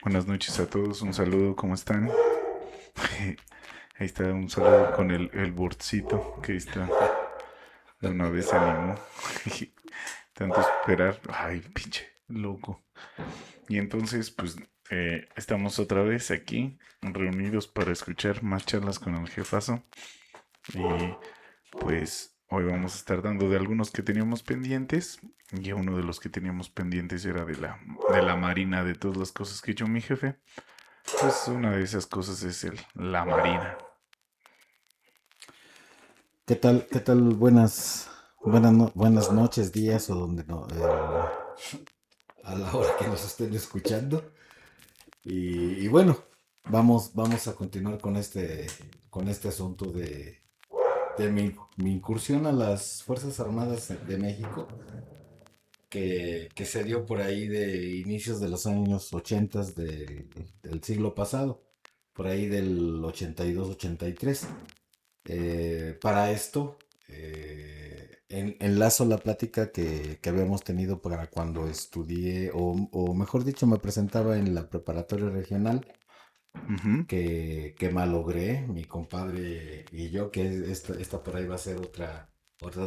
Buenas noches a todos, un saludo, ¿cómo están? Ahí está un saludo con el Borcito, que ahí está, de una vez se animó. Tanto esperar, ay, pinche loco. Y entonces, pues, estamos otra vez aquí, reunidos para escuchar más charlas con el jefazo. Y pues, hoy vamos a estar dando de algunos que teníamos pendientes. Y uno de los que teníamos pendientes era de la marina, de todas las cosas que echó mi jefe. Pues una de esas cosas es la marina. ¿Qué tal? ¿Qué tal? Buenas noches, días o donde no, a la hora que nos estén escuchando. Y bueno, vamos a continuar con este asunto de mi incursión a las Fuerzas Armadas de México, que se dio por ahí de inicios de los años 80 del siglo pasado, por ahí del 82-83. Para esto, enlazo la plática que habíamos tenido para cuando estudié, o mejor dicho, me presentaba en la preparatoria regional Ujú. que malogré, mi compadre y yo, que esta por ahí va a ser otra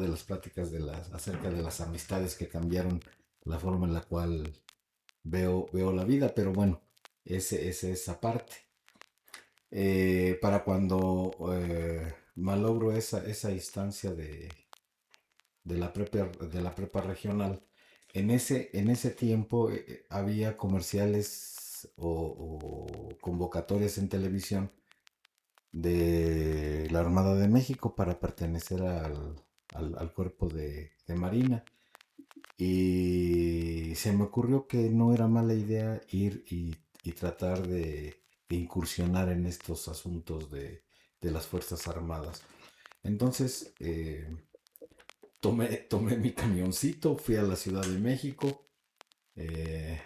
de las pláticas acerca de las amistades que cambiaron la forma en la cual veo la vida, pero bueno, ese es esa parte. Para cuando malogro esa instancia de la prepa regional, en ese tiempo había comerciales o convocatorias en televisión de la Armada de México para pertenecer al cuerpo de Marina. Y se me ocurrió que no era mala idea ir y tratar de incursionar en estos asuntos de las Fuerzas Armadas. Entonces tomé mi camioncito, fui a la Ciudad de México. eh,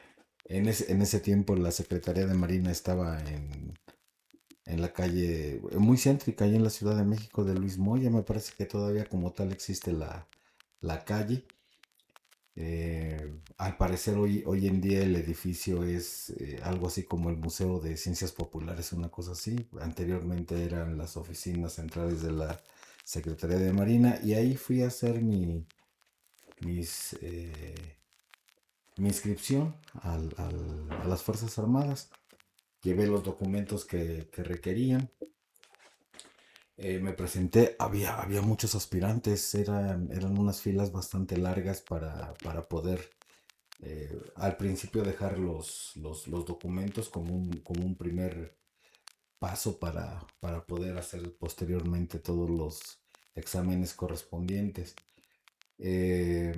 en ese tiempo la Secretaría de Marina estaba en la calle muy céntrica, ahí en la Ciudad de México de Luis Moya. Me parece que todavía como tal existe la calle. Al parecer hoy en día el edificio es algo así como el Museo de Ciencias Populares, una cosa así. Anteriormente eran las oficinas centrales de la Secretaría de Marina y ahí fui a hacer mis, mi inscripción a las Fuerzas Armadas. Llevé los documentos que requerían. Me presenté, había muchos aspirantes, eran unas filas bastante largas para poder al principio dejar los documentos como un primer paso para poder hacer posteriormente todos los exámenes correspondientes. Eh,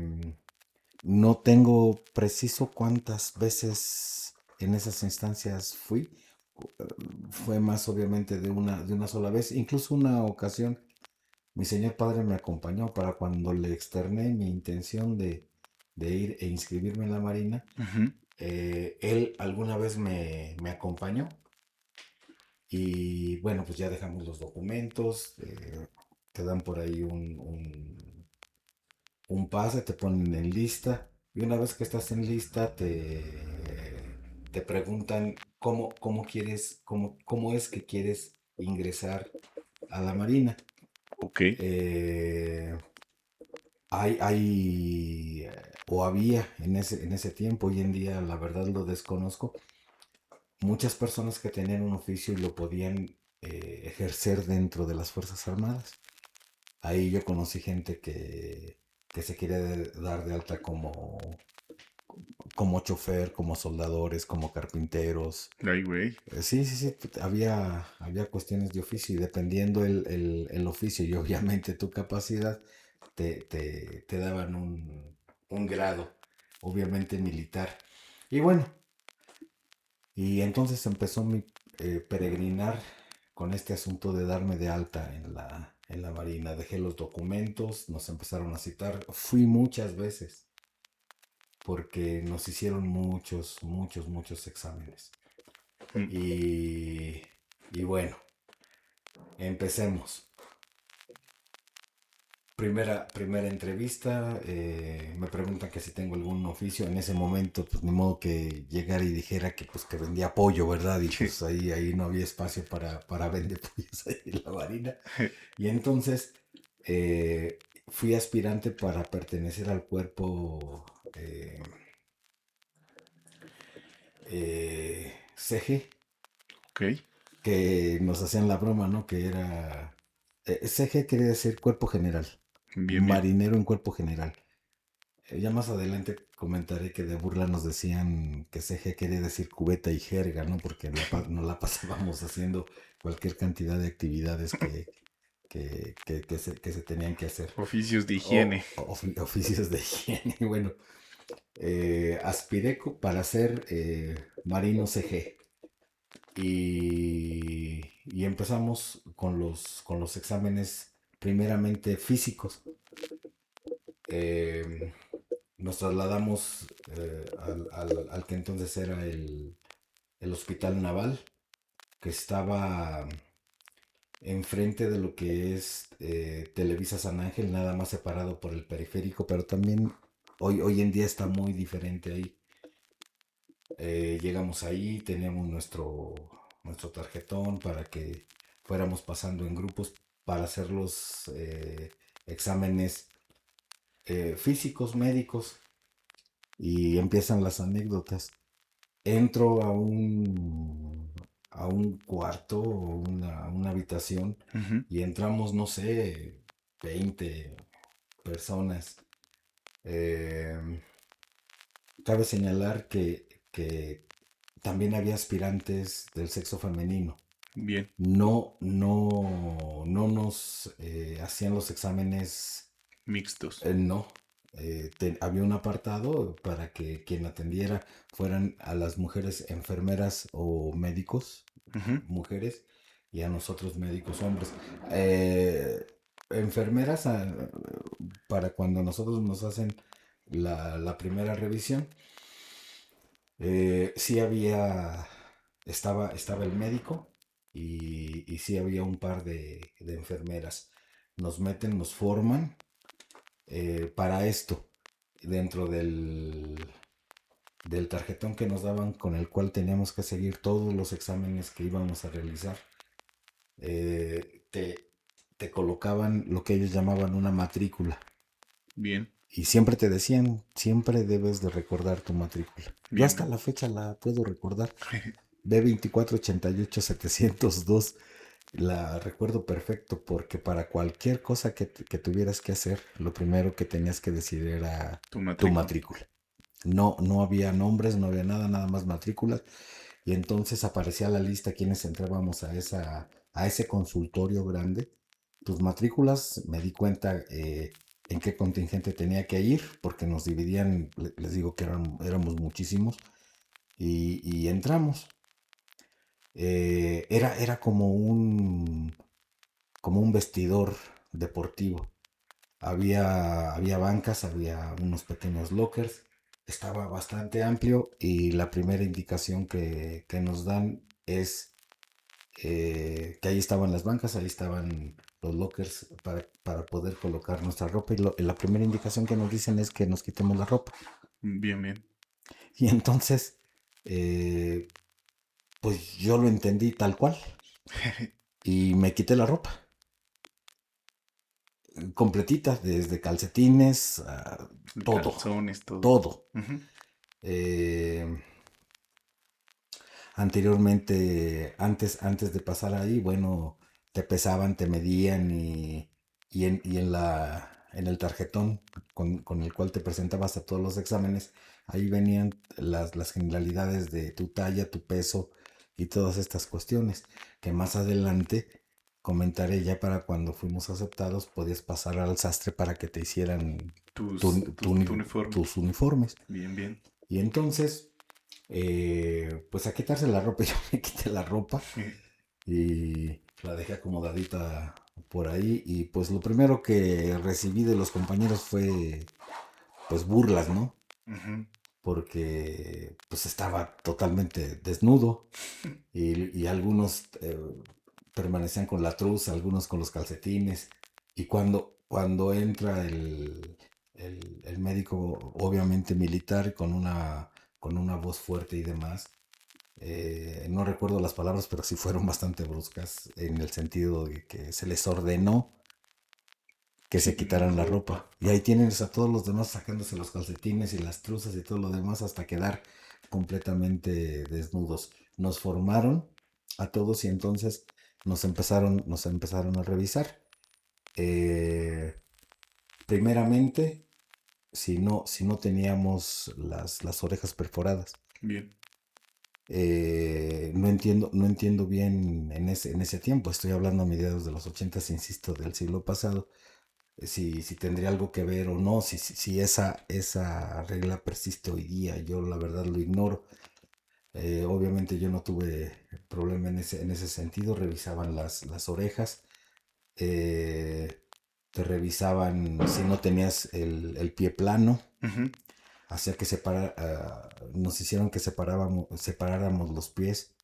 no tengo preciso cuántas veces en esas instancias fui. Fue más obviamente de una sola vez. Incluso una ocasión mi señor padre me acompañó para cuando le externé mi intención de ir e inscribirme en la Marina. Ujú. Él alguna vez me acompañó y bueno, pues ya dejamos los documentos, te dan por ahí un pase, te ponen en lista y una vez que estás en lista te preguntan cómo es que quieres ingresar a la Marina. Ok. Eh, o había en ese tiempo, hoy en día la verdad lo desconozco, muchas personas que tenían un oficio y lo podían ejercer dentro de las Fuerzas Armadas. Ahí yo conocí gente que se quería dar de alta como chofer, como soldadores, como carpinteros. Ay, güey. Sí, sí, sí, había cuestiones de oficio y dependiendo el oficio y obviamente tu capacidad, te daban un grado, obviamente militar. Y bueno, y entonces empezó mi peregrinar con este asunto de darme de alta en la Marina. Dejé los documentos, nos empezaron a citar. Fui muchas veces porque nos hicieron muchos exámenes. Mm. Y, y bueno, empecemos. primera entrevista, me preguntan que si tengo algún oficio. En ese momento, pues ni modo que llegara y dijera que pues que vendía pollo, ¿verdad? Y pues ahí no había espacio para vender pollos ahí en la marina. Y entonces eh, fui aspirante para pertenecer al cuerpo CG, Ok, que nos hacían la broma, ¿no? Que era... CG quiere decir cuerpo general, bien, bien. marinero en cuerpo general. Ya más adelante comentaré que de burla nos decían que CG quería decir cubeta y jerga, ¿no? Porque nos la pasábamos haciendo cualquier cantidad de actividades que se tenían que hacer. Oficios de higiene. Oficios de higiene. Y bueno, aspiré para ser marino CG. Y empezamos con los exámenes primeramente físicos. Eh, Nos trasladamos al que entonces era el Hospital Naval, que estaba enfrente de lo que es Televisa San Ángel, nada más separado por el periférico, pero también hoy en día está muy diferente ahí. Llegamos ahí, teníamos nuestro tarjetón para que fuéramos pasando en grupos para hacer los exámenes físicos, médicos, y empiezan las anécdotas. Entro a un cuarto o una habitación Ujú, y entramos, no sé, 20 personas. Eh, Cabe señalar que también había aspirantes del sexo femenino. bien. No nos hacían los exámenes, Mixtos. no. Había un apartado para que quien atendiera fueran a las mujeres enfermeras o médicos, Ujú, mujeres, y a nosotros médicos hombres. Eh, Enfermeras para cuando nosotros nos hacen la primera revisión, sí estaba el médico y sí había un par de enfermeras. Nos meten, nos forman para esto, dentro del tarjetón que nos daban con el cual teníamos que seguir todos los exámenes que íbamos a realizar. eh, te, Te colocaban lo que ellos llamaban una matrícula. bien, Y siempre te decían, siempre debes de recordar tu matrícula. Yo bien, hasta bien. la fecha la puedo recordar. B2488702. La recuerdo perfecto porque para cualquier cosa que tuvieras que hacer, lo primero que tenías que decir era Tu tu matrícula. matrícula. No había nombres, no había nada, nada más matrículas. Y entonces aparecía la lista quienes entrábamos a ese consultorio grande. Tus matrículas, me di cuenta en qué contingente tenía que ir, porque nos dividían, les digo que éramos muchísimos, y entramos. Era como un vestidor deportivo. Había bancas, había unos pequeños lockers, estaba bastante amplio y la primera indicación que nos dan es que ahí estaban las bancas, ahí estaban los lockers para poder colocar nuestra ropa y la primera indicación que nos dicen es que nos quitemos la ropa. Bien, bien. Y entonces, eh, pues yo lo entendí tal cual y me quité la ropa completita, desde calcetines, todo, Calzones, todo. todo. Ujú, Eh, Anteriormente, antes de pasar ahí, bueno, te pesaban, te medían y en el tarjetón con el cual te presentabas a todos los exámenes, ahí venían las generalidades de tu talla, tu peso y todas estas cuestiones que más adelante comentaré. Ya para cuando fuimos aceptados, podías pasar al sastre para que te hicieran tu uniforme. tus uniformes. Bien, bien. Y entonces, pues a quitarse la ropa, yo me quité la ropa y la dejé acomodadita por ahí. Y pues lo primero que recibí de los compañeros fue pues burlas, ¿no? Ujú, Porque pues estaba totalmente desnudo y algunos permanecían con la truza, algunos con los calcetines. Y cuando entra el médico, obviamente militar, con una voz fuerte y demás. No recuerdo las palabras, pero sí fueron bastante bruscas en el sentido de que se les ordenó que Sí, se quitaran la ropa. ropa. Y ahí tienes a todos los demás sacándose los calcetines y las truzas y todo lo demás hasta quedar completamente desnudos. Nos formaron a todos y entonces nos empezaron a revisar. Eh, primeramente, si no teníamos las orejas perforadas. Bien. No entiendo bien en ese tiempo, estoy hablando a mediados de los 80, insisto, del siglo pasado, si tendría algo que ver o no, si esa regla persiste hoy día, yo la verdad lo ignoro. Obviamente yo no tuve problema en ese sentido, revisaban las orejas, eh, te revisaban si no tenías el pie plano, Ujú. hacía que nos hicieron que separáramos los pies,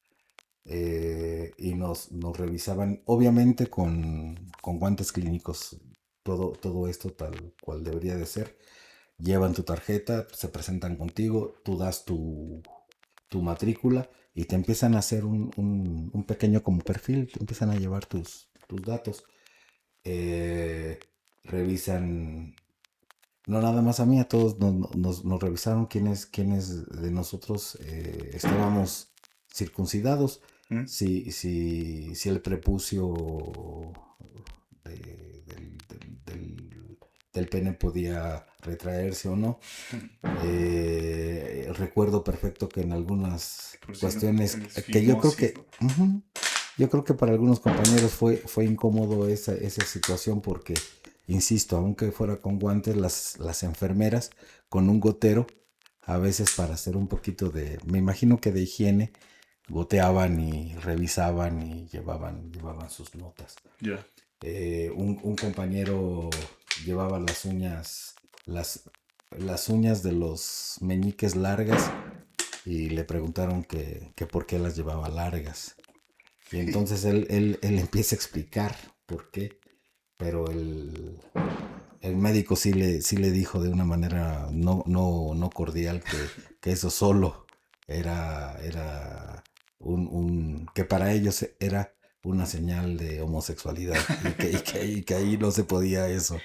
y nos revisaban, obviamente con guantes clínicos, todo esto tal cual debería de ser. Llevan tu tarjeta, se presentan contigo, tú das tu matrícula y te empiezan a hacer un pequeño como perfil, te empiezan a llevar tus datos. Eh, revisan, no nada más a mí, a todos nos revisaron quiénes de nosotros estábamos circuncidados, Mm. si el prepucio del pene podía retraerse o no. Recuerdo perfecto que en algunas Por si no cuestiones eres que yo creo que, fimosis. ujú, yo creo que para algunos compañeros fue incómodo esa situación porque, insisto, aunque fuera con guantes, las enfermeras con un gotero, a veces para hacer un poquito me imagino que de higiene, goteaban y revisaban y llevaban sus notas. Ya. Un compañero llevaba las, las uñas de los meñiques largas y le preguntaron que por qué las llevaba largas. Y entonces él empieza a explicar por qué, pero el médico sí le dijo de una manera no cordial que eso solo era que para ellos era una señal de homosexualidad y que ahí no se podía eso.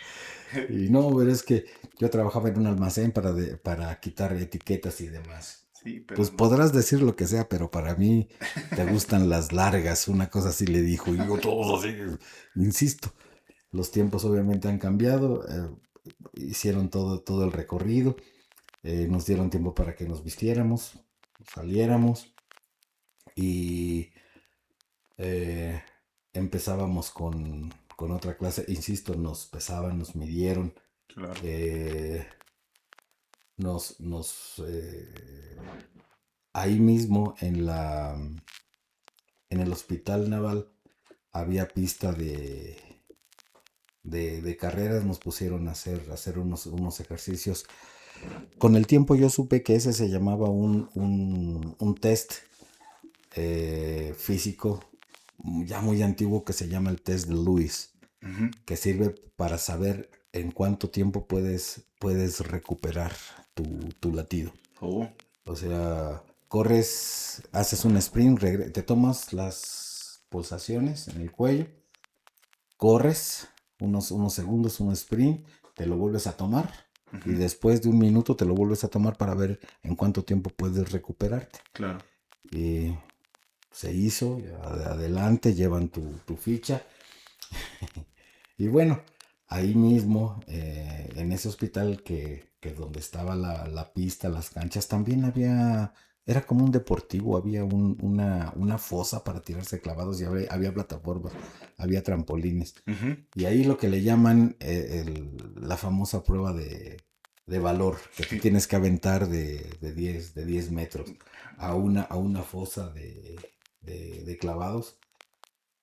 Y no, pero es que yo trabajaba en un almacén para quitar etiquetas y demás. Sí, pero Pues no. podrás decir lo que sea, pero para mí te gustan las largas, una cosa así le dijo. Y yo todos así, insisto, los tiempos obviamente han cambiado, hicieron todo el recorrido, nos dieron tiempo para que nos vistiéramos, saliéramos y eh, empezábamos con otra clase. Insisto, nos pesaban, nos midieron, Claro. eh, ahí mismo en el hospital naval había pista de carreras, nos pusieron a hacer unos ejercicios. Con el tiempo yo supe que ese se llamaba un test físico ya muy antiguo que se llama el test de Lewis, Ujú. que sirve para saber en cuánto tiempo puedes recuperar tu latido. Oh. O sea, corres, haces un sprint, te tomas las pulsaciones en el cuello, corres unos segundos, un sprint, te lo vuelves a tomar y Ujú. después de un minuto te lo vuelves a tomar para ver en cuánto tiempo puedes recuperarte. Claro. Y se hizo, adelante, llevan tu ficha. Y bueno, ahí mismo, en ese hospital que donde estaba la pista, las canchas, también era como un deportivo, había una fosa para tirarse clavados y había plataformas, había trampolines. Ujú. Y ahí lo que le llaman la famosa prueba de valor, que te Sí. tienes que aventar de 10 metros a una fosa de clavados.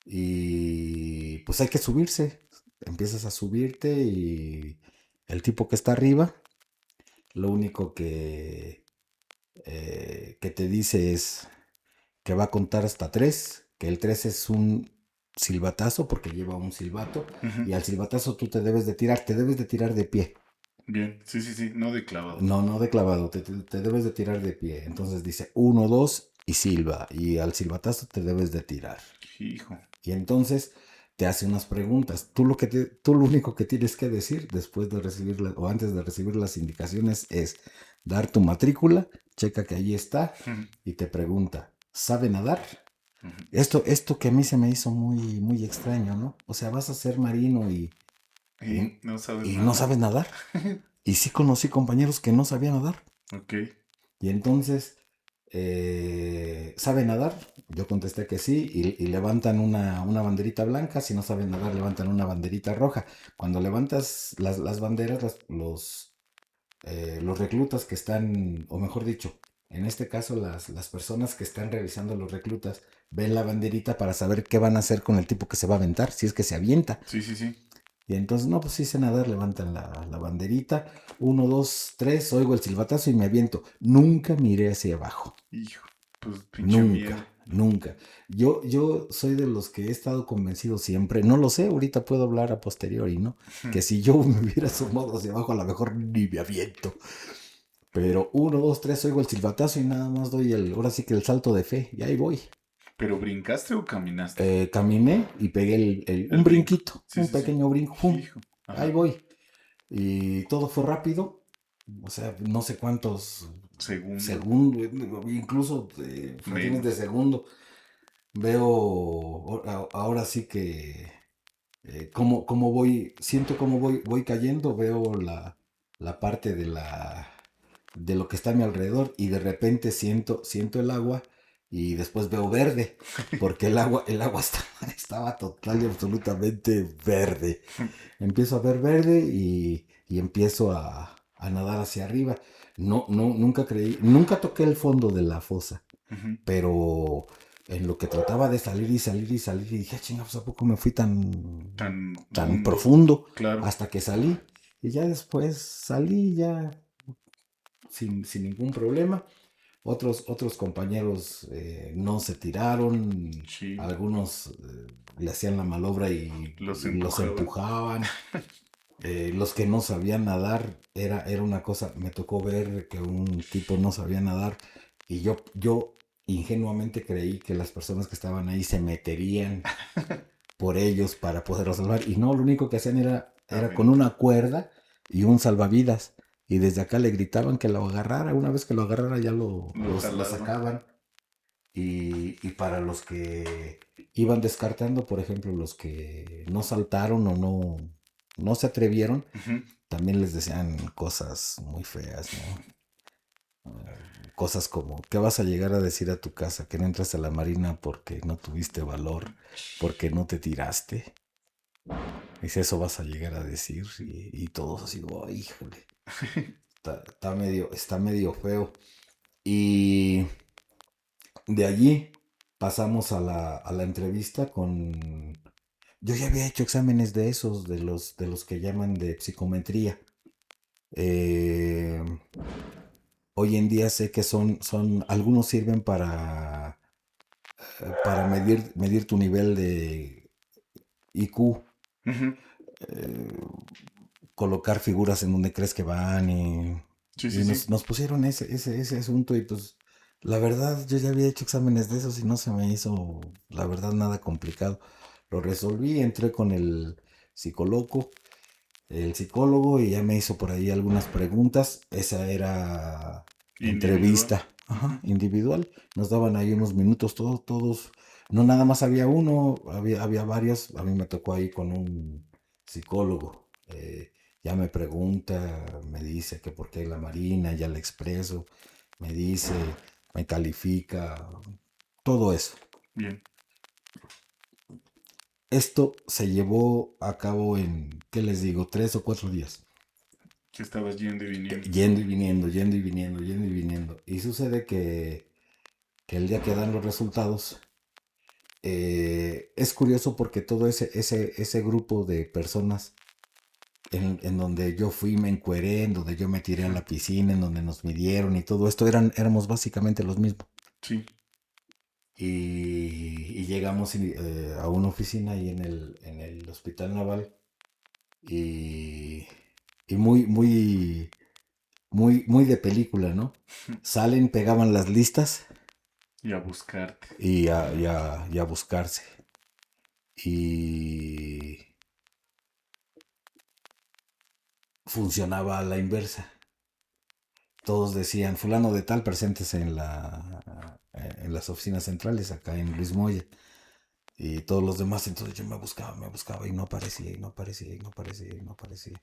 Y pues hay que subirse. Empiezas a subirte y el tipo que está arriba, lo único que te dice es que va a contar hasta 3, que el 3 es un silbatazo porque lleva un silbato Ujú. y al silbatazo tú te debes de tirar de pie. Bien, sí, sí, sí, no de clavado. No, no de clavado, te debes de tirar de pie. Entonces dice uno, dos y silba. Y al silbatazo te debes de tirar. Hijo. Y entonces te hace unas preguntas. Tú lo único que tienes que decir después de recibir o antes de recibir las indicaciones es dar tu matrícula, checa que ahí está Ujú, y te pregunta, ¿sabe nadar? ujú. Esto que a mí se me hizo muy, muy extraño, ¿no? O sea, vas a ser marino Y y, no sabes y no nada. sabes nadar. Y sí conocí compañeros que no sabían nadar. Ok. Y entonces, ¿sabe nadar? Yo contesté que sí y levantan una banderita blanca. Si no saben nadar, levantan una banderita roja. Cuando levantas las banderas, los reclutas que están, o mejor dicho, en este caso las personas que están revisando los reclutas, ven la banderita para saber qué van a hacer con el tipo que se va a aventar, si es que se avienta. Sí, sí, sí. Y entonces, no, pues sí sé nadar, levantan la banderita. Uno, dos, tres, oigo el silbatazo y me aviento. Nunca miré hacia abajo. Hijo. Pues pinche miedo. Nunca, nunca. Yo soy de los que he estado convencido siempre, no lo sé, ahorita puedo hablar a posteriori, ¿no? Que si yo me hubiera asomado hacia abajo, a lo mejor ni me aviento. Pero uno, dos, tres, oigo el silbatazo y nada más doy ahora sí que el salto de fe, y ahí voy. ¿Pero brincaste o caminaste? Caminé y pegué El un brinco. brinquito, Sí, un sí, sí. pequeño brinco, ¡pum! Hijo. Ahí Ajá. voy. Y todo fue rápido, o sea, no sé cuántos Segundo. segundos, incluso fracciones de Menos. segundo. Veo ahora sí que cómo voy, siento cómo voy cayendo, veo la parte de lo que está a mi alrededor y de repente siento el agua y después veo verde, porque el agua estaba total y absolutamente verde. Empiezo a ver verde y empiezo a nadar hacia arriba. No, no, nunca toqué el fondo de la fosa, Ujú. pero en lo que trataba de salir y salir y salir, y dije, "Ah, chinga, pues a poco me fui Tan tan hondo. profundo Claro. hasta que salí. Y ya después salí ya sin ningún problema. Otros compañeros no se tiraron, Sí. algunos le hacían la malobra Los y los empujaban. empujaban. Los que no sabían nadar, era una cosa, me tocó ver que un tipo no sabía nadar y yo ingenuamente creí que las personas que estaban ahí se meterían por ellos para poderlos salvar y no, lo único que hacían era con Aventar. una cuerda y un salvavidas y desde acá le gritaban que lo agarrara, una vez que lo agarrara ya Lo lo jalaban. sacaban y para los que iban descartando, por ejemplo, los que no saltaron o no se atrevieron, Ujú. también les decían cosas muy feas, ¿no? Cosas como, ¿qué vas a llegar a decir a tu casa? Que no entras a la marina porque no tuviste valor, porque no te tiraste. Dice, eso vas a llegar a decir. Y todos así, oh, híjole, está medio feo. Y de allí pasamos a la entrevista con... Yo ya había hecho exámenes de esos, de los que llaman de psicometría. Eh, Hoy en día sé que algunos sirven para medir tu nivel de IQ, Ujú. eh, colocar figuras en donde crees que van Sí, y sí, nos, sí. nos pusieron ese asunto y pues la verdad yo ya había hecho exámenes de esos y no se me hizo la verdad nada complicado. Lo resolví, entré con el psicólogo y ya me hizo por ahí algunas preguntas. Esa era Individual. entrevista, ajá, Ujú. individual. Nos daban ahí unos minutos todos. No nada más había uno, había varios. A mí me tocó ahí con un psicólogo. Ya me pregunta, me dice que por qué la Marina, ya le expreso. Me dice, me califica, todo eso. Bien. Esto se llevó a cabo en, ¿qué les digo? 3 o 4 días. Que estabas yendo y viniendo. Yendo y viniendo, yendo y viniendo, yendo y viniendo. Y sucede que el día que dan los resultados, es curioso porque todo ese grupo de personas en donde yo fui, me encueré, en donde yo me tiré a Ujú. la piscina, en donde nos midieron y todo esto, éramos básicamente los mismos. Sí. y llegamos a una oficina ahí en el Hospital Naval y, y muy de película, ¿no? Salen, pegaban las listas Y a buscarte. y a buscarse. Y funcionaba a la inversa. Todos decían, fulano de tal, presentes en las oficinas centrales, acá en Luis Moya. Y todos los demás, entonces yo me buscaba y no aparecía, y no aparecía, y no aparecía, y no aparecía.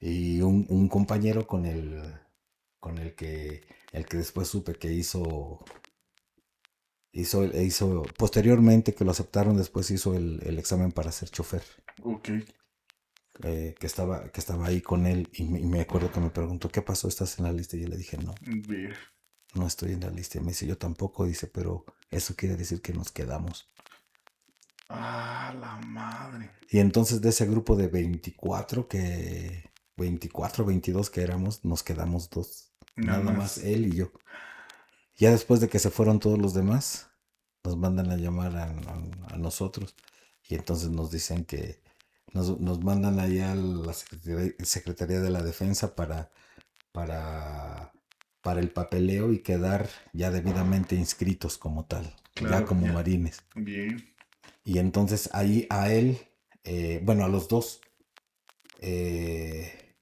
Y un compañero con el que después supe que posteriormente que lo aceptaron, después hizo el examen para ser chofer. Ok. Que estaba ahí con él y me acuerdo que me preguntó, ¿qué pasó? ¿Estás en la lista? Y yo le dije, no, Ver. no estoy en la lista. Y me dice, yo tampoco, dice, pero eso quiere decir que nos quedamos. Ah, la madre. Y entonces de ese grupo de 24, 22 que éramos, nos quedamos dos. Nada Nada más más. él y yo. Ya después de que se fueron todos los demás, nos mandan a llamar a nosotros. Y entonces nos dicen que nos mandan allá a la Secretaría de la Defensa para, para el papeleo y quedar ya debidamente inscritos como tal, ya Claro, como ya. marines. Bien. Y entonces ahí a él, bueno, a los dos, eh,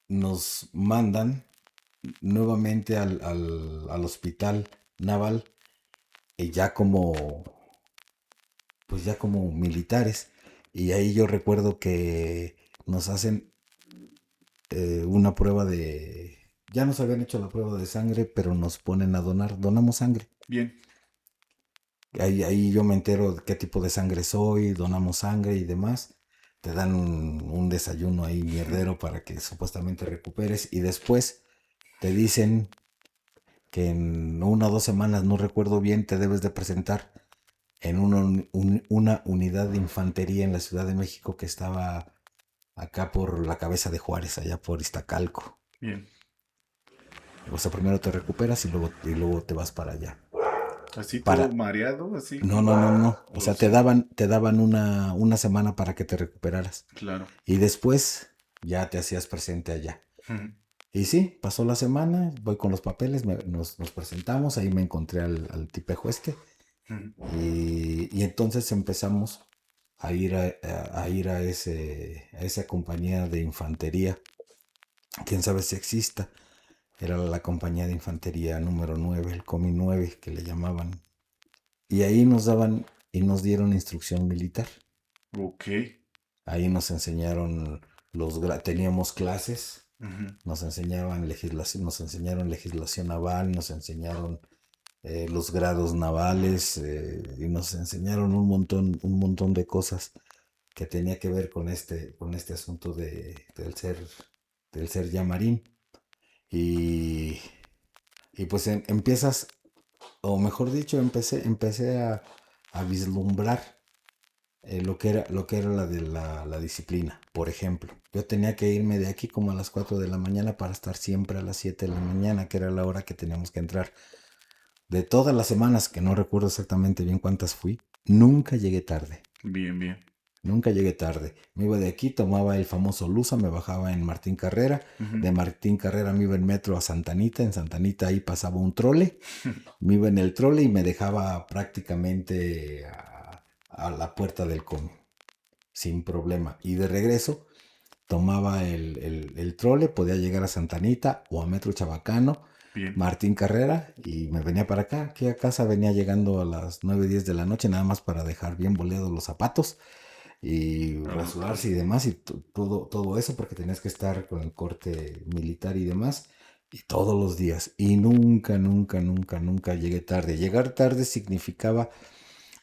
nos mandan nuevamente al hospital naval, ya como, pues ya como militares. Y ahí yo recuerdo que nos hacen una prueba ya nos habían hecho la prueba de sangre, pero nos ponen a donamos sangre. Bien. Ahí yo me entero de qué tipo de sangre soy, donamos sangre y demás. Te dan un desayuno ahí mierdero para que supuestamente recuperes y después te dicen que en 1 o 2 semanas, no recuerdo bien, te debes de presentar en una unidad de infantería en la Ciudad de México que estaba acá por la Cabeza de Juárez, allá por Iztacalco. Bien. O sea, primero te recuperas y luego te vas para allá. Así todo Para, mareado, así no, como. no, no, no. O O sea, sí. te daban una semana para que te recuperaras. Claro. Y después ya te hacías presente allá. Ujú, Y sí, pasó la semana, voy con los papeles, nos presentamos, ahí me encontré al tipejo este. ujú. Y entonces empezamos a ir a ir a esa compañía de infantería. Quién sabe si exista. Era la compañía de infantería número 9, el COMI 9 que le llamaban. Y ahí nos daban y nos dieron instrucción militar. Ok. Ahí nos enseñaron teníamos clases, Ujú. nos enseñaron legislación naval, nos enseñaron los grados navales y nos enseñaron un montón de cosas que tenía que ver con este asunto del ser ya marín. Y, y pues empiezas, o mejor dicho, empecé a vislumbrar lo que era la disciplina. Por ejemplo, yo tenía que irme de aquí como a las 4 de la mañana para estar siempre a las 7 de la mañana, que era la hora que teníamos que entrar. De todas las semanas, que no recuerdo exactamente bien cuántas fui, nunca llegué tarde. Bien, bien. Nunca llegué tarde. Me iba de aquí, tomaba el famoso Lusa, me bajaba en Martín Carrera. Ujú. De Martín Carrera me iba en metro a Santanita. En Santanita ahí pasaba un trole. Me iba en el trole y me dejaba prácticamente a la puerta del cono, sin problema. Y de regreso tomaba el trole, podía llegar a Santanita o a Metro Chabacano, Bien. Martín Carrera, y me venía para acá. Aquí a casa venía llegando a las 9 10 de la noche, nada más para dejar bien boleados los zapatos y Ok. rasurarse y demás, y todo eso, porque tenías que estar con el corte militar y demás, y todos los días. Y nunca, nunca, nunca, nunca llegué tarde. Llegar tarde significaba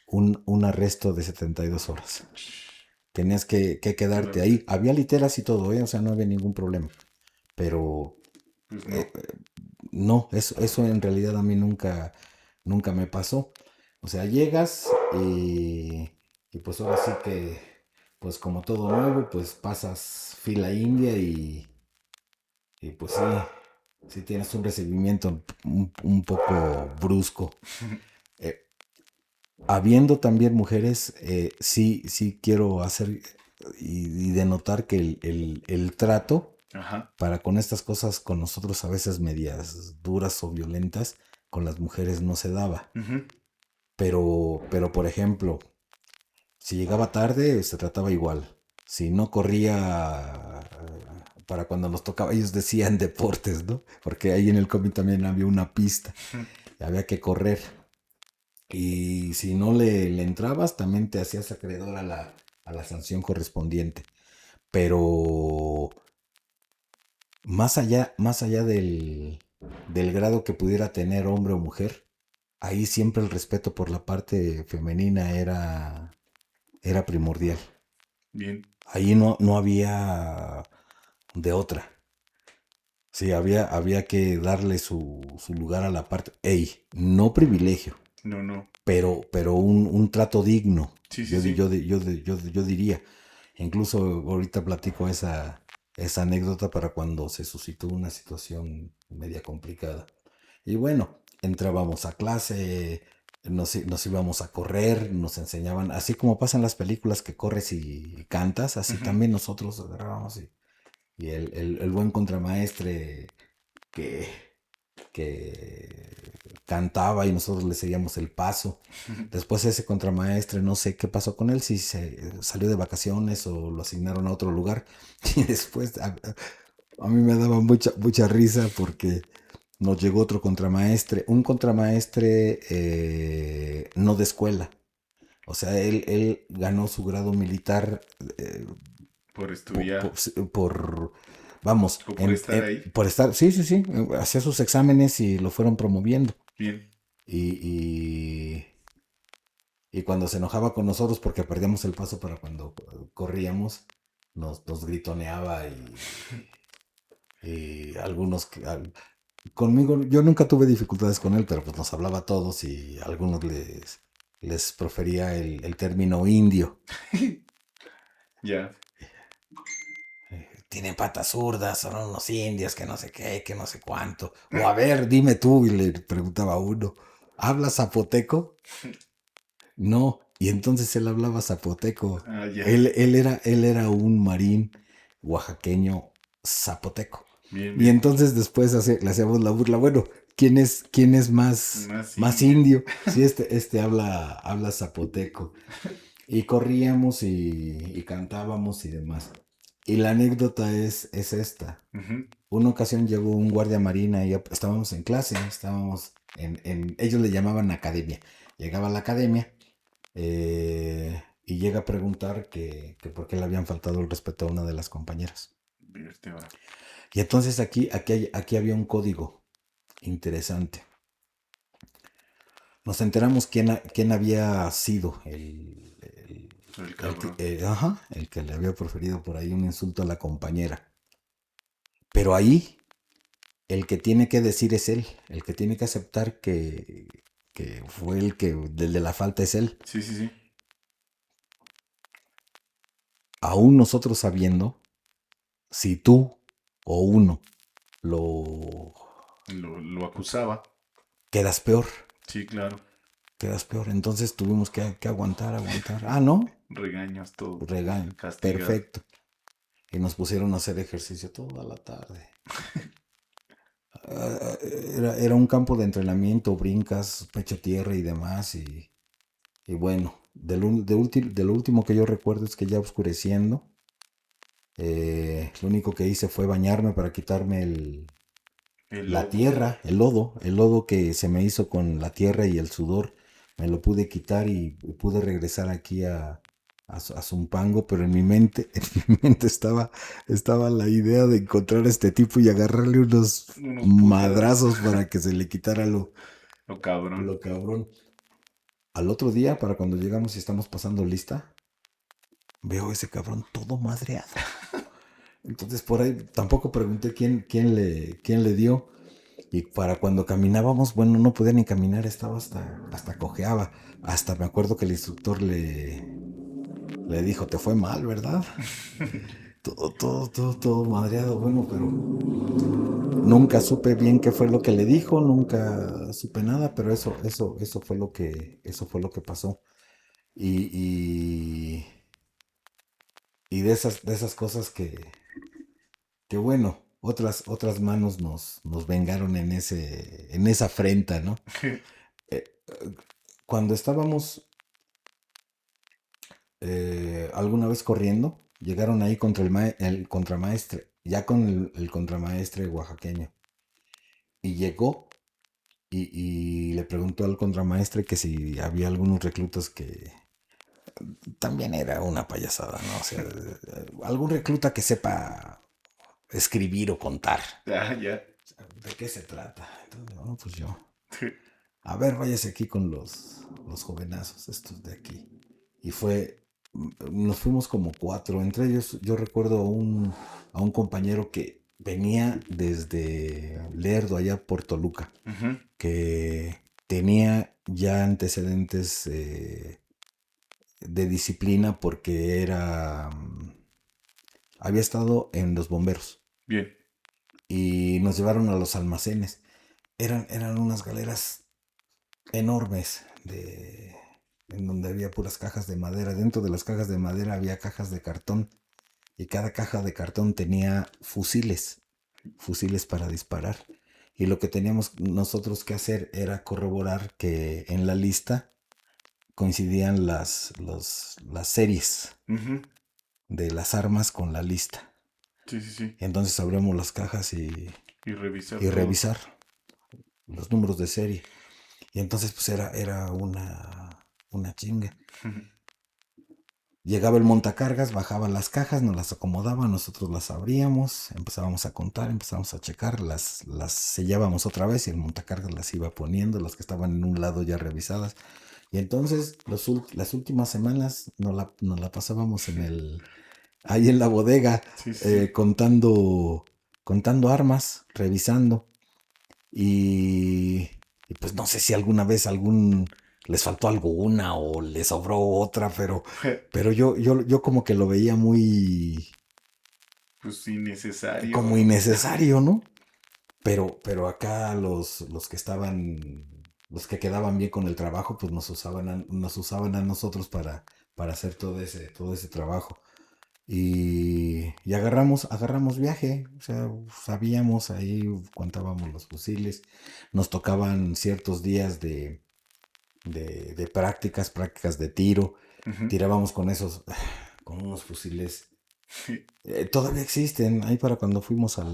un arresto de 72 horas. Tenías que quedarte Quedarte. ahí. Había literas y todo, ¿eh? O sea, no había ningún problema. Pero Pues eh, no. no, eso en realidad a mí nunca me pasó. O sea, llegas y pues ahora sí que, pues como todo nuevo, pues pasas fila india y pues sí, sí tienes un recibimiento un poco brusco. Eh, Habiendo también mujeres, sí quiero hacer y denotar que el trato Ajá. para con estas cosas con nosotros a veces medias duras o violentas, con las mujeres no se daba. Ujú. Pero por ejemplo, si llegaba tarde, se trataba igual. Si no corría para cuando nos tocaba, ellos decían deportes, ¿no? Porque ahí en el cómic también había una pista, había que correr. Y si no le entrabas, también te hacías acreedor a la sanción correspondiente. Pero más allá del grado que pudiera tener hombre o mujer, ahí siempre el respeto por la parte femenina era primordial. Bien. Ahí no había de otra. Sí, había que darle su lugar a la parte. Ey, no privilegio, No, no. pero un trato digno. Sí, sí, Yo, sí. yo diría. Incluso ahorita platico esa anécdota para cuando se suscitó una situación media complicada. Y bueno, entrábamos a clase, nos íbamos a correr, nos enseñaban, así como pasan las películas que corres y cantas, así Ujú. también nosotros agarrábamos y el buen contramaestre que, que cantaba y nosotros le seguíamos el paso. Después ese contramaestre, no sé qué pasó con él, si se salió de vacaciones o lo asignaron a otro lugar. Y después a mí me daba mucha risa porque nos llegó otro contramaestre, un contramaestre no de escuela. O sea, él ganó su grado militar eh, Por po- po- estudiar por, vamos, o por estar ahí. por estar, sí, hacía sus exámenes y lo fueron promoviendo. Bien. Y, y, y cuando se enojaba con nosotros porque perdíamos el paso para cuando corríamos, nos gritoneaba y algunos conmigo, yo nunca tuve dificultades con él, pero pues nos hablaba a todos y a algunos les profería el término indio. Ya. Tienen patas zurdas, son unos indios, que no sé qué, que no sé cuánto. O a ver, dime tú, y le preguntaba a uno, ¿hablas zapoteco? No, y entonces él hablaba zapoteco. Ah, ya. Él era un marín oaxaqueño zapoteco. Bien, Y bien. entonces después le hacíamos la burla, bueno, ¿quién es Más más indio. indio? Sí, este habla zapoteco. Y corríamos y cantábamos y demás. Y la anécdota es esta. Ujú. Una ocasión llegó un guardia marina y estábamos en clase, ellos le llamaban academia. Llegaba a la academia y llega a preguntar que por qué le habían faltado el respeto a una de las compañeras. Verte va. Y entonces aquí había un código interesante. Nos enteramos quién había sido El cabrón. el que le había proferido por ahí un insulto a la compañera. Pero ahí el que tiene que decir es él, el que tiene que aceptar que fue del de la falta es él. Sí, sí, sí. Aún nosotros sabiendo, si tú o uno lo Lo acusaba. quedas peor, Sí, claro. quedas peor. Entonces tuvimos que aguantar. Ah, no, Regaños, todo. regaño, Castigar. perfecto. Y nos pusieron a hacer ejercicio toda la tarde. Era un campo de entrenamiento, brincas, pecho tierra y demás. Y bueno, de lo último que yo recuerdo es que ya oscureciendo, lo único que hice fue bañarme para quitarme El la lodo. tierra, el lodo que se me hizo con la tierra y el sudor. Me lo pude quitar y pude regresar aquí a Zumpango, pero en mi mente, en mi mente estaba la idea de encontrar a este tipo y agarrarle unos Unos putazos. madrazos para que se le quitara Lo cabrón. lo cabrón. Al otro día, para cuando llegamos y estamos pasando lista, veo ese cabrón todo madreado. Entonces por ahí tampoco pregunté quién le dio. Y para cuando caminábamos, bueno, no podía ni caminar, estaba hasta cojeaba. Hasta me acuerdo que el instructor le dijo, te fue mal, ¿verdad? Todo madreado, bueno, pero nunca supe bien qué fue lo que le dijo, nunca supe nada, pero eso fue lo que pasó. Y, y, y de esas cosas que bueno, otras manos nos vengaron en esa afrenta, ¿no? Eh, Cuando estábamos alguna vez corriendo, llegaron ahí contra el contramaestre, ya con el contramaestre oaxaqueño. Y llegó y le preguntó al contramaestre que si había algunos reclutas que también era una payasada, ¿no? O sea, algún recluta que sepa escribir o contar. Ah, ya. ¿De qué se trata? Entonces, no, pues yo. A ver, váyase aquí con los jovenazos, estos de aquí. Y nos fuimos como cuatro. Entre ellos, yo recuerdo a un compañero que venía desde Lerdo, allá por Toluca, Ujú. que tenía ya antecedentes de disciplina porque había estado en los bomberos Bien. y nos llevaron a los almacenes. Eran unas galeras enormes en donde había puras cajas de madera. Dentro de las cajas de madera había cajas de cartón y cada caja de cartón tenía fusiles para disparar. Y lo que teníamos nosotros que hacer era corroborar que en la lista coincidían las series Ujú. de las armas con la lista. Sí, sí, sí. Entonces abrimos las cajas Y revisar y todo. revisar los números de serie. Y entonces pues era una chinga. Ujú. Llegaba el montacargas, bajaba las cajas, nos las acomodaba, nosotros las abríamos, empezábamos a contar, empezábamos a checar, las sellábamos otra vez y el montacargas las iba poniendo, las que estaban en un lado ya revisadas. Y entonces las últimas semanas nos la pasábamos ahí en la bodega, Sí, sí, sí. contando armas, revisando. Y, y pues no sé si alguna vez les faltó alguna o les sobró otra, pero yo como que lo veía muy Pues innecesario, como ¿no? innecesario, ¿no? Pero acá los que quedaban bien con el trabajo, pues nos usaban a nosotros para hacer todo ese trabajo. Y agarramos viaje, o sea, sabíamos ahí, contábamos los fusiles, nos tocaban ciertos días de prácticas de tiro, Ujú. tirábamos con unos fusiles. Todavía existen, ahí para cuando fuimos a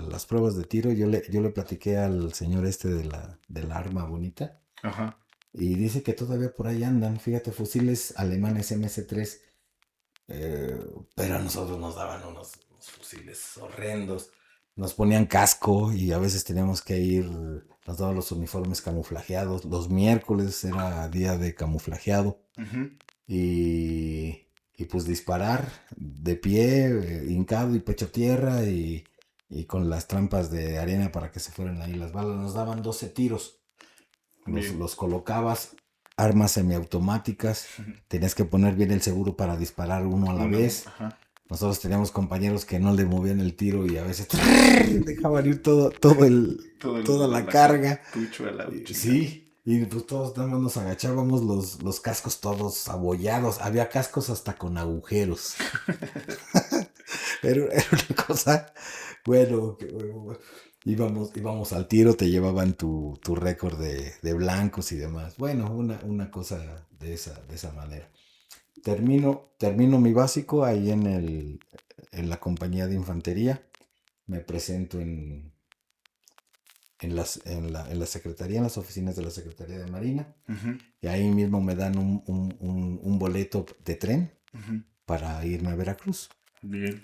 las pruebas de tiro, yo le platiqué al señor este de la arma bonita, Ajá. y dice que todavía por ahí andan, fíjate, fusiles alemanes MS-3. Eh, pero a nosotros nos daban unos fusiles horrendos. Nos ponían casco y a veces teníamos que ir, nos daban los uniformes camuflajeados. Los miércoles era día de camuflajeado. Ujú. Y pues disparar de pie, hincado y pecho tierra y con las trampas de arena para que se fueran ahí las balas. Nos daban 12 tiros. Bien. Los colocabas, armas semiautomáticas, Ujú. tenías que poner bien el seguro para disparar uno a la vez. Ajá. Nosotros teníamos compañeros que no le movían el tiro y a veces dejaban ir toda la carga. cartucho a la chingada. Sí, y pues todos nada más nos agachábamos, los cascos todos abollados. Había cascos hasta con agujeros. Era una cosa, bueno, íbamos al tiro, te llevaban tu récord de blancos y demás. Bueno, una cosa de esa manera. Termino mi básico ahí en la compañía de infantería. Me presento en la secretaría, en las oficinas de la Secretaría de Marina. Ujú. Y ahí mismo me dan un boleto de tren Ujú. para irme a Veracruz. Bien.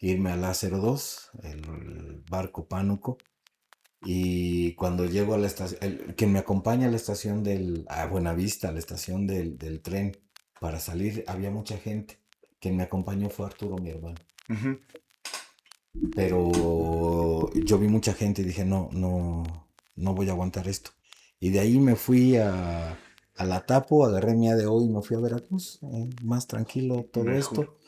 Irme a la 02, el barco Pánuco. Y cuando llego a la estación, quien me acompaña a la estación a Buenavista, a la estación del tren, para salir, había mucha gente. Quien me acompañó fue Arturo, mi hermano. Ujú. Pero yo vi mucha gente y dije, no voy a aguantar esto. Y de ahí me fui a la Tapo, agarré mi ADO y me fui a Veracruz. Más tranquilo todo Mejor. esto,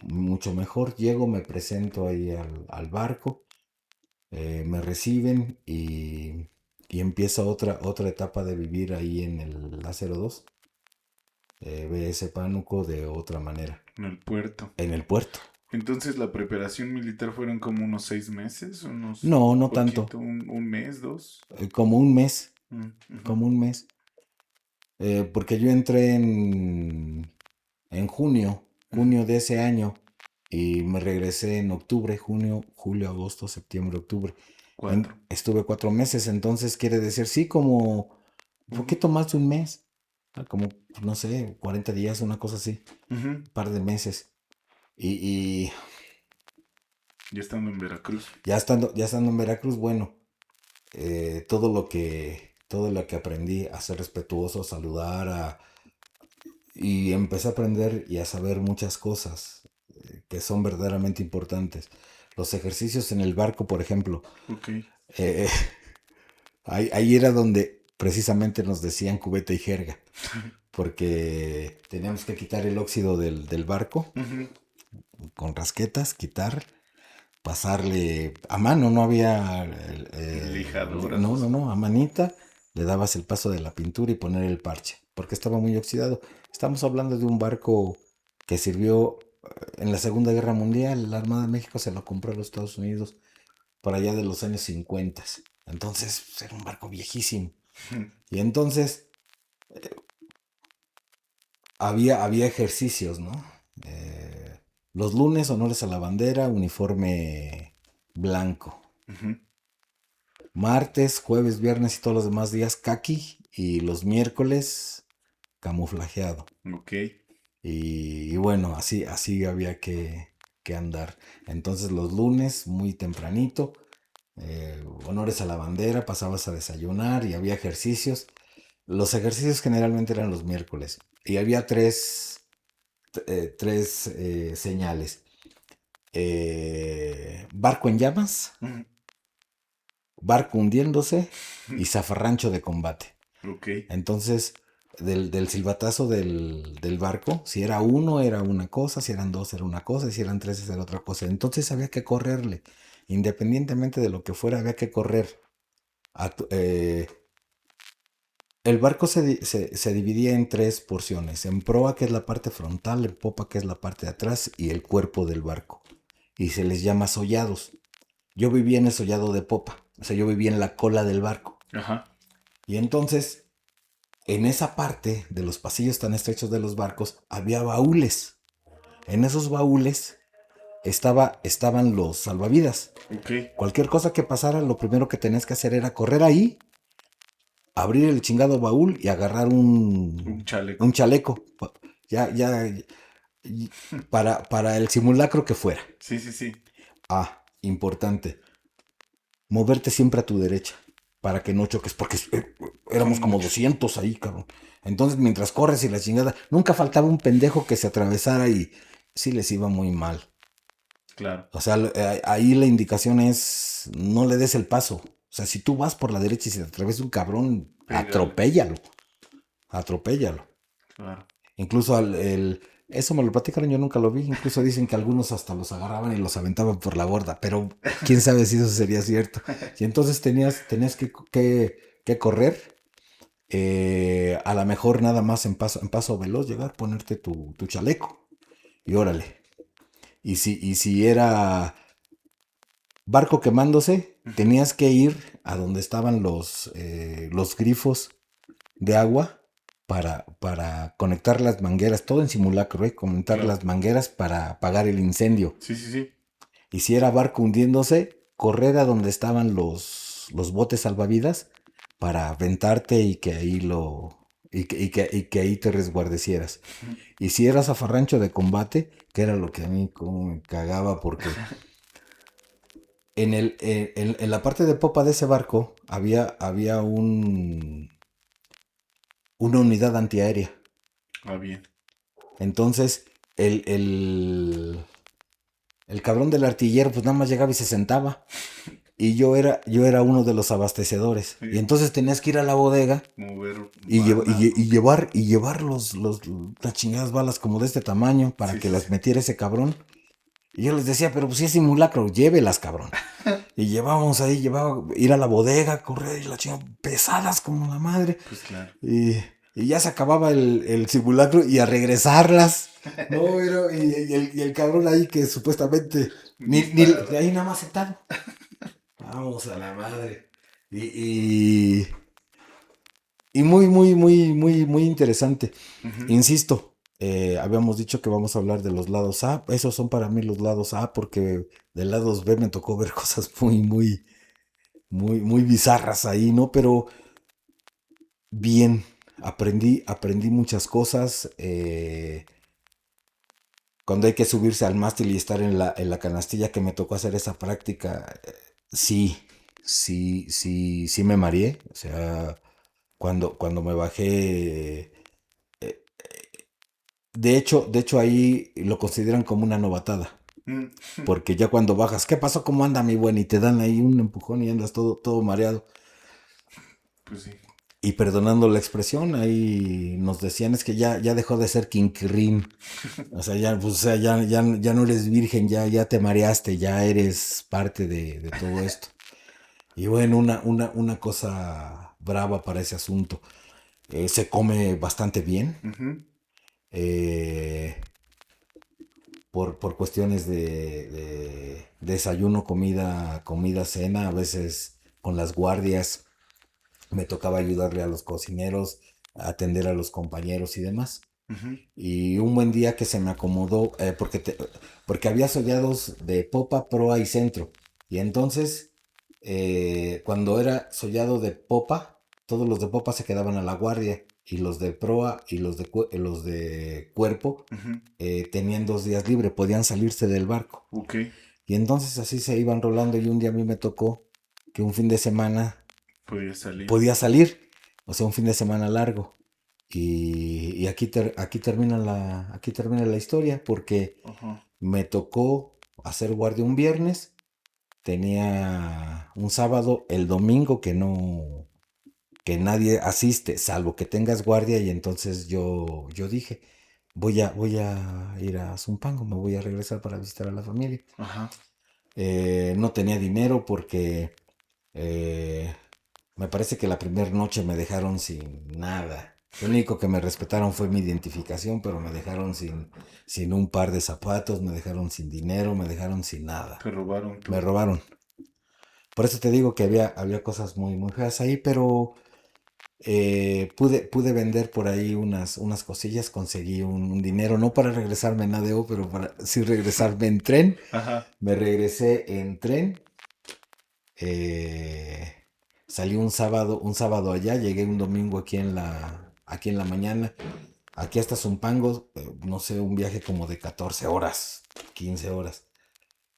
mucho mejor. Llego, me presento ahí al barco Me reciben y empieza otra etapa de vivir ahí en el A02, BS Pánuco de otra manera, En el puerto. en el puerto. Entonces la preparación militar fueron como unos 6 meses, unos No, no tanto, poquito, un mes, dos. como un mes, Mm, ujú, como un mes. Porque yo entré en ujú. junio de ese año, y me regresé en octubre, junio, julio, agosto, septiembre, octubre. Cuatro. Estuve 4 meses, entonces quiere decir, sí, como un Ujú, poquito más de un mes, como, no sé, 40 días, una cosa así, ujú. un par de meses. Y Ya estando en Veracruz. ya estando en Veracruz, bueno, todo lo que aprendí a ser respetuoso, a saludar, y empecé a aprender y a saber muchas cosas que son verdaderamente importantes. Los ejercicios en el barco, por ejemplo, Ok. eh, ahí era donde precisamente nos decían cubeta y jerga, porque teníamos que quitar el óxido del barco Ujú. con rasquetas, quitar, pasarle a mano, no había, Lijadoras, o no, no, sea. no, a manita, le dabas el paso de la pintura y poner el parche, porque estaba muy oxidado. Estamos hablando de un barco que sirvió en la Segunda Guerra Mundial. La Armada de México se lo compró a los Estados Unidos para allá de los años 50. Entonces, pues, era un barco viejísimo. Y entonces había ejercicios, ¿no? Los lunes, honores a la bandera, uniforme blanco. Ujú. Martes, jueves, viernes y todos los demás días caqui, y los miércoles camuflajeado. Ok. Y bueno, así había que andar. Entonces los lunes, muy tempranito, honores a la bandera, pasabas a desayunar y había ejercicios. Los ejercicios generalmente eran los miércoles y había tres señales. Barco en llamas, Ujú. barco hundiéndose y zafarrancho de combate. Ok. Entonces, del silbatazo del barco, si era uno era una cosa, si eran dos era una cosa, y si eran tres era otra cosa. Entonces había que correrle. Independientemente de lo que fuera, había que correr. El barco se dividía en tres porciones: en proa, que es la parte frontal; en popa, que es la parte de atrás; y el cuerpo del barco. Y se les llama sollados. Yo vivía en el sollado de popa, o sea, yo vivía en la cola del barco. Ajá. Y entonces, en esa parte de los pasillos tan estrechos de los barcos, había baúles. En esos baúles estaban los salvavidas. Ok. Cualquier cosa que pasara, lo primero que tenías que hacer era correr ahí, abrir el chingado baúl y agarrar Un un chaleco. chaleco. Ya, ya, para el simulacro que fuera. Sí, sí, sí. Importante, moverte siempre a tu derecha para que no choques, porque Son éramos como muchos. 200 ahí, cabrón. Entonces, mientras corres y la chingada, nunca faltaba un pendejo que se atravesara y sí les iba muy mal. Claro. O sea, ahí la indicación es: no le des el paso. O sea, si tú vas por la derecha y se te atraviesa un cabrón, Pégale. atropéllalo, atropéllalo. Claro. Incluso eso me lo platicaron, yo nunca lo vi. Incluso dicen que algunos hasta los agarraban y los aventaban por la borda, pero quién sabe si eso sería cierto. Y entonces tenías que correr, a lo mejor nada más en paso veloz, llegar, ponerte tu chaleco y órale. Y si era barco quemándose, Ujú. tenías que ir a donde estaban los grifos de agua para conectar las mangueras, todo en simulacro, conectar Claro. las mangueras para apagar el incendio. Sí, sí, sí. Y si era barco hundiéndose, correr a donde estaban los botes salvavidas para aventarte y que ahí y que ahí te resguardecieras. Ujú. Y si era zafarrancho de combate, que era lo que a mí como me cagaba, porque en la parte de popa de ese barco había una unidad antiaérea. Ah, bien. Entonces, el cabrón del artillero, pues nada más llegaba y se sentaba. Y yo era uno de los abastecedores. Y Sí. entonces tenías que ir a la bodega Mover y balas, ¿no? llevar las chingadas balas como de este tamaño para Sí, que sí, las sí. metiera ese cabrón. Y yo les decía, pero pues si es simulacro, llévelas, cabrón. Y llevábamos ahí, ir a la bodega, correr y la chingada, pesadas como la madre. Pues claro. Y, y ya se acababa el simulacro y a regresarlas. No, y el cabrón ahí que supuestamente Disparado. ahí nada más sentado. Vamos a la madre. Y, y muy, muy, muy, muy, muy interesante. Ujú. Insisto, habíamos dicho que vamos a hablar de los lados A. Esos son para mí los lados A porque de lados B me tocó ver cosas muy, muy, muy, muy bizarras ahí, ¿no? Pero bien, aprendí muchas cosas. Cuando hay que subirse al mástil y estar en la canastilla que me tocó hacer esa práctica, sí, sí me mareé. O sea, cuando me bajé, de hecho ahí lo consideran como una novatada. Mm. Porque ya cuando bajas, ¿qué pasó? ¿Cómo anda mi buen? Y te dan ahí un empujón y andas todo mareado. Pues sí. Y perdonando la expresión, ahí nos decían es que ya dejó de ser quinquirrín. O sea, ya, pues, o sea, ya no eres virgen, ya te mareaste, ya eres parte de todo esto. Y bueno, una cosa brava para ese asunto. Se come bastante bien. Ujú. eh, por cuestiones de desayuno, comida, cena, a veces con las guardias me tocaba ayudarle a los cocineros, atender a los compañeros y demás. Ujú. Y un buen día que se me acomodó, porque había sollados de popa, proa y centro. Y entonces, cuando era sollado de popa, todos los de popa se quedaban a la guardia. Y los de proa y los de cuerpo Ujú. tenían 2 días libre, podían salirse del barco. Ok. Y entonces así se iban rolando y un día a mí me tocó que un fin de semana Podía salir. podía salir, o sea, un fin de semana largo. Y aquí termina la historia porque Ajá. me tocó hacer guardia un viernes, tenía un sábado, el domingo que nadie asiste, salvo que tengas guardia y entonces yo dije, voy a ir a Zumpango, me voy a regresar para visitar a la familia. Ajá. No tenía dinero porque eh, me parece que la primera noche me dejaron sin nada. Lo único que me respetaron fue mi identificación, pero me dejaron sin un par de zapatos, me dejaron sin dinero, me dejaron sin nada. Te robaron Me todo. robaron. Por eso te digo que había cosas muy, muy feas ahí, pero pude vender por ahí unas cosillas, conseguí un dinero, no para regresarme en ADO, pero para sí regresarme en tren. Ajá. Me regresé en tren. eh, Salí un sábado allá, llegué un domingo aquí en la mañana, aquí hasta Zumpango, no sé, un viaje como de 14 horas, 15 horas.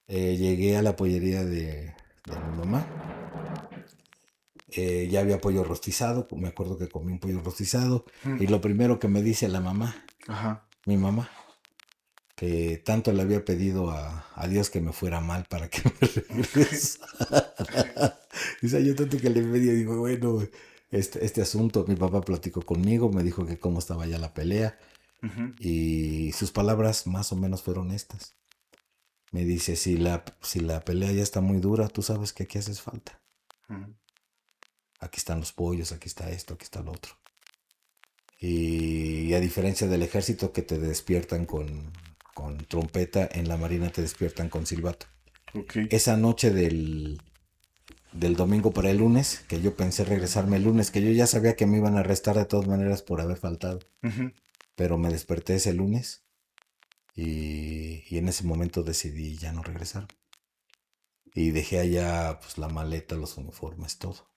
Llegué a la pollería de mi mamá. Ya había pollo rostizado, me acuerdo que comí un pollo rostizado. Mm. Y lo primero que me dice la mamá, Ajá. mi mamá, que tanto le había pedido a Dios que me fuera mal para que me regresara. Dice, yo tanto que le pedí, digo, bueno, este asunto, mi papá platicó conmigo, me dijo que cómo estaba ya la pelea. Ujú. Y sus palabras más o menos fueron estas. Me dice, si la pelea ya está muy dura, tú sabes que aquí haces falta. Ujú. Aquí están los pollos, aquí está esto, aquí está lo otro. Y a diferencia del ejército que te despiertan con trompeta, en la marina te despiertan con silbato. Ok. Esa noche del domingo para el lunes, que yo pensé regresarme el lunes, que yo ya sabía que me iban a arrestar de todas maneras por haber faltado, Ujú. pero me desperté ese lunes y en ese momento decidí ya no regresar. Y dejé allá pues la maleta, los uniformes, todo.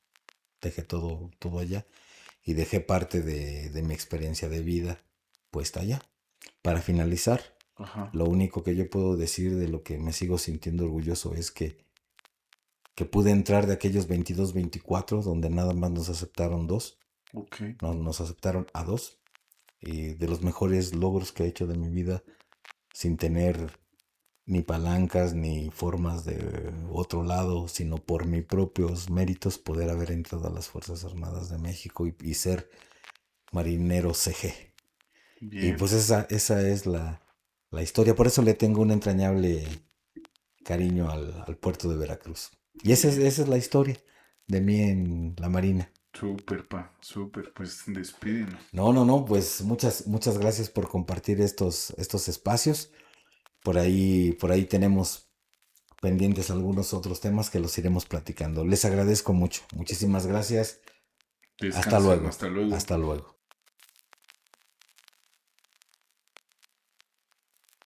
Dejé todo allá y dejé parte de mi experiencia de vida puesta allá. Para finalizar, Ajá. lo único que yo puedo decir de lo que me sigo sintiendo orgulloso es que pude entrar de aquellos 22, 24, donde nada más nos aceptaron dos, Ok. nos aceptaron a dos, y de los mejores logros que he hecho de mi vida, sin tener ni palancas ni formas de otro lado, sino por mis propios méritos, poder haber entrado a las Fuerzas Armadas de México y ser marinero CG. Y Bien. pues esa es la historia, por eso le tengo un entrañable cariño al puerto de Veracruz. Y esa es la historia de mí en la Marina. Súper, pa, súper. Pues despídenos. No, no, no, pues muchas gracias por compartir estos espacios. Por ahí tenemos pendientes algunos otros temas que los iremos platicando. Les agradezco mucho. Muchísimas gracias. Hasta Descansen. luego. Hasta luego. Hasta luego.